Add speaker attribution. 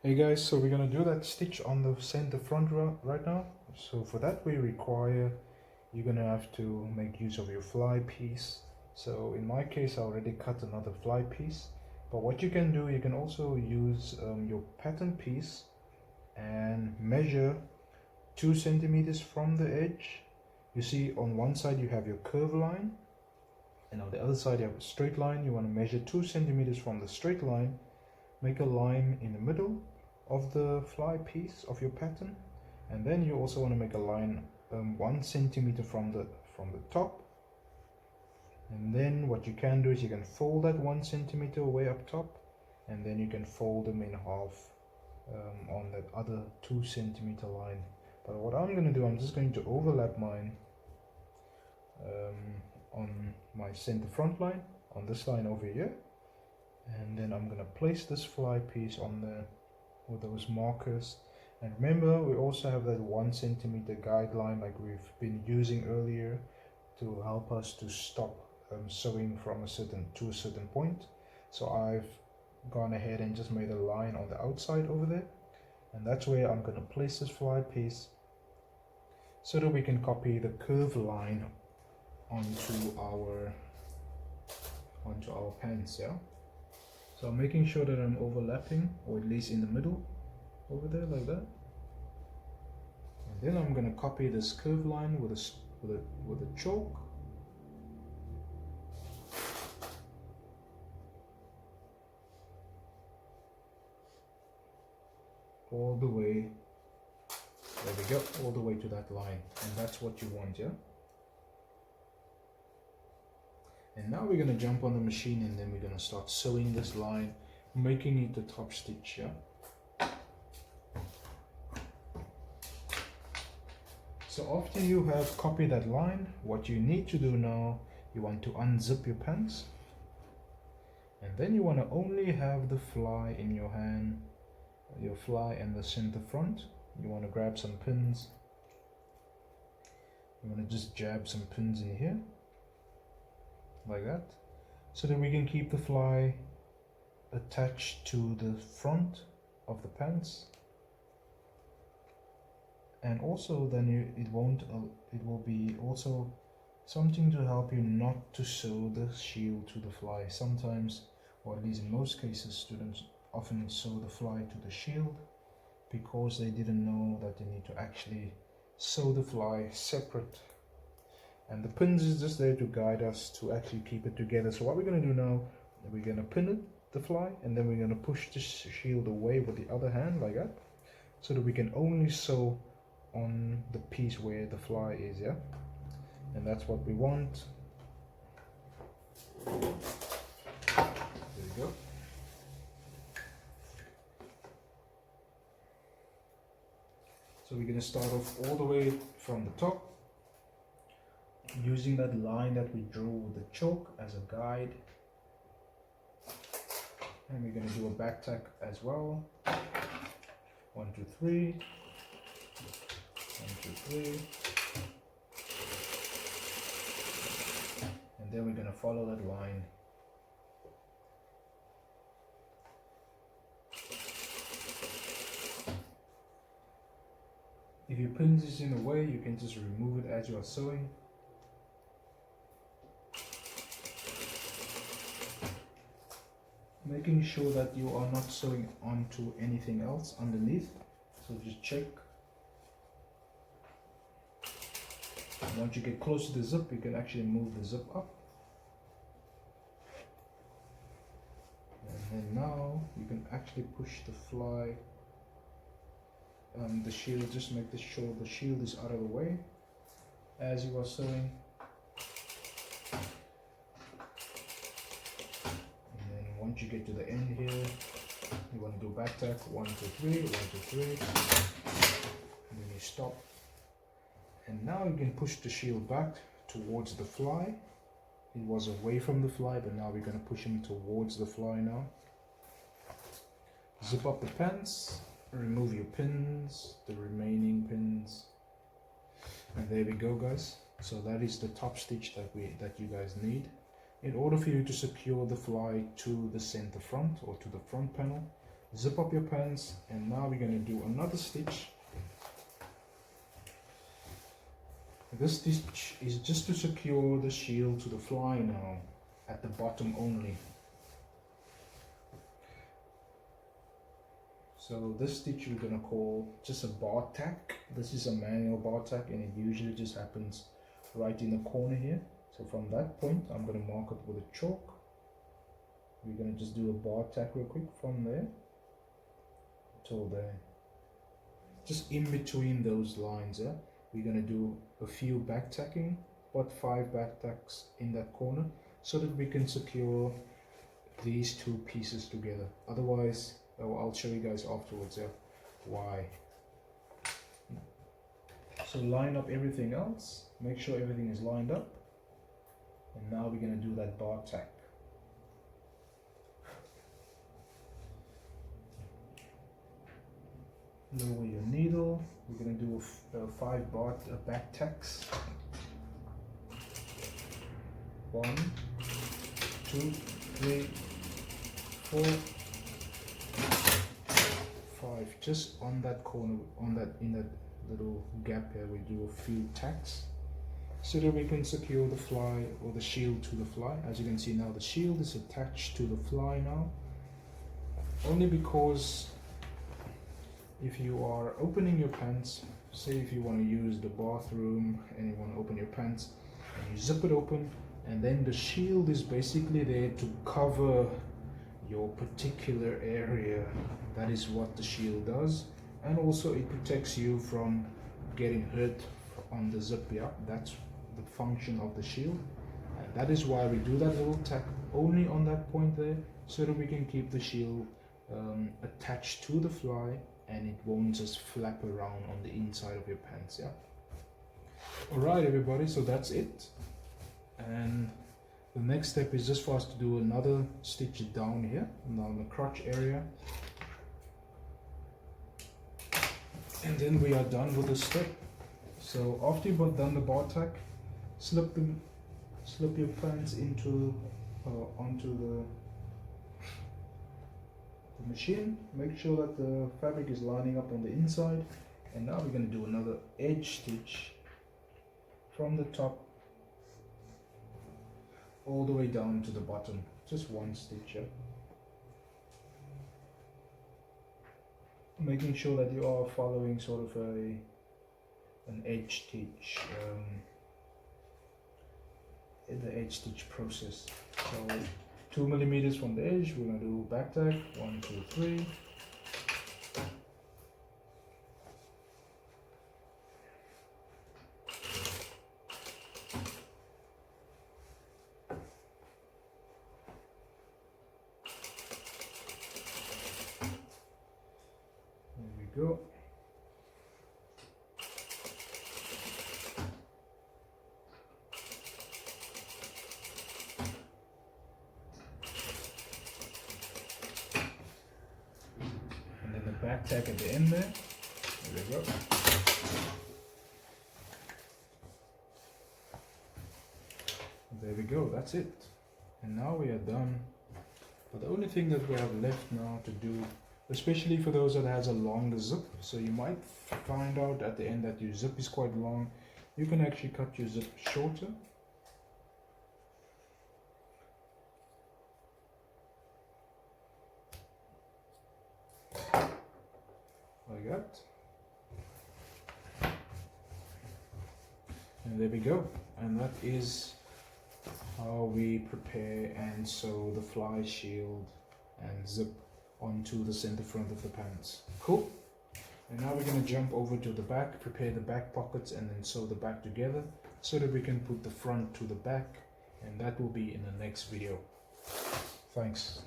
Speaker 1: Hey guys, so we're gonna do that stitch on the center front right now. So for that we require, you're gonna have to make use of your fly piece. So in my case I already cut another fly piece, but what you can do, you can also use your pattern piece and measure 2 centimeters from the edge. You see on one side you have your curve line, and on the other side you have a straight line. You want to measure 2 centimeters from the straight line, make a line in the middle of the fly piece of your pattern, and then you also want to make a line 1 centimeter from the top. And then what you can do is you can fold that 1 centimeter way up top, and then you can fold them in half on that other 2 centimeter line. But what I'm going to do, I'm just going to overlap mine on my center front line, on this line over here, and then I'm going to place this fly piece on there with those markers. And remember, we also have that 1 centimeter guideline like we've been using earlier to help us to stop sewing from a certain point. So I've gone ahead and just made a line on the outside over there, and that's where I'm going to place this fly piece so that we can copy the curve line onto our pants. Yeah, so I'm making sure that I'm overlapping, or at least in the middle over there, like that. And then I'm going to copy this curve line with a chalk. All the way, there we go, all the way to that line, and that's what you want, yeah? And now we're going to jump on the machine, and then we're going to start sewing this line, making it the top stitch, yeah? So after you have copied that line, what you need to do now, you want to unzip your pants, and then you want to only have the fly in your hand, your fly and the center front. You want to grab some pins, you want to just jab some pins in here like that, so that we can keep the fly attached to the front of the pants. And also then it will be also something to help you not to sew the shield to the fly. Sometimes, or at least in most cases, students often sew the fly to the shield because they didn't know that they need to actually sew the fly separate. And the pins is just there to guide us to actually keep it together. So what we're going to do now, we're going to pin it, the fly, and then we're going to push the shield away with the other hand like that, so that we can only sew on the piece where the fly is, yeah? And that's what we want. There we go. So we're going to start off all the way from the top, using that line that we drew with the chalk as a guide. And we're going to do a back tack as well. 1, 2, 3. 1, 2, 3. And then we're going to follow that line. If your pins is in the way, you can just remove it as you are sewing. Making sure that you are not sewing onto anything else underneath, so just check. And once you get close to the zip, you can actually move the zip up. And then now you can actually push the fly, the shield, just make sure the shield is out of the way as you are sewing. Once you get to the end here, you want to do back tack, 1, 2, 3, 1, 2, 3, and then you stop. And now you can push the shield back towards the fly. It was away from the fly, but now we're going to push him towards the fly now. Zip up the pants, remove your pins, the remaining pins, and there we go, guys. So that is the top stitch that you guys need. In order for you to secure the fly to the center front, or to the front panel, zip up your pants, and now we're going to do another stitch. This stitch is just to secure the shield to the fly now, at the bottom only. So this stitch we're going to call just a bar tack. This is a manual bar tack, and it usually just happens right in the corner here. So from that point I'm going to mark it with a chalk. We're going to just do a bar tack real quick from there till there. Just in between those lines, yeah, we're going to do a few back tacking, about 5 back tacks in that corner, so that we can secure these two pieces together. Otherwise, I'll show you guys afterwards, yeah, why. So line up everything else, make sure everything is lined up, and now we're going to do that bar tack. Lower your needle. We're going to do 5 back tacks. 1, 2, 3, 4, 5. Just on that corner, in that little gap here, we do a few tacks so that we can secure the fly or the shield to the fly. As you can see now, the shield is attached to the fly now, only because if you are opening your pants, say if you want to use the bathroom and you want to open your pants and you zip it open, and then the shield is basically there to cover your particular area. That is what the shield does, and also it protects you from getting hurt on the zip. Yeah, that's the function of the shield, and that is why we do that little tack only on that point there, so that we can keep the shield attached to the fly, and it won't just flap around on the inside of your pants. Yeah. Alright everybody, so that's it, and the next step is just for us to do another stitch down here on the crotch area, and then we are done with the step. So after you've done the bar tack, slip your pants into onto the machine. Make sure that the fabric is lining up on the inside, and now we're going to do another edge stitch from the top all the way down to the bottom. Just one stitch, yeah? Making sure that you are following sort of an edge stitch, the edge stitch process. So 2 millimeters from the edge, we're going to do back tack, 1, 2, 3. There we go. Back tack at the end there. There we go. There we go, that's it. And now we are done. But the only thing that we have left now to do, especially for those that has a longer zip, so you might find out at the end that your zip is quite long, you can actually cut your zip shorter. Like that. And there we go. And that is how we prepare and sew the fly shield and zip onto the center front of the pants. Cool. And now we're going to jump over to the back, prepare the back pockets, and then sew the back together so that we can put the front to the back, and that will be in the next video. Thanks.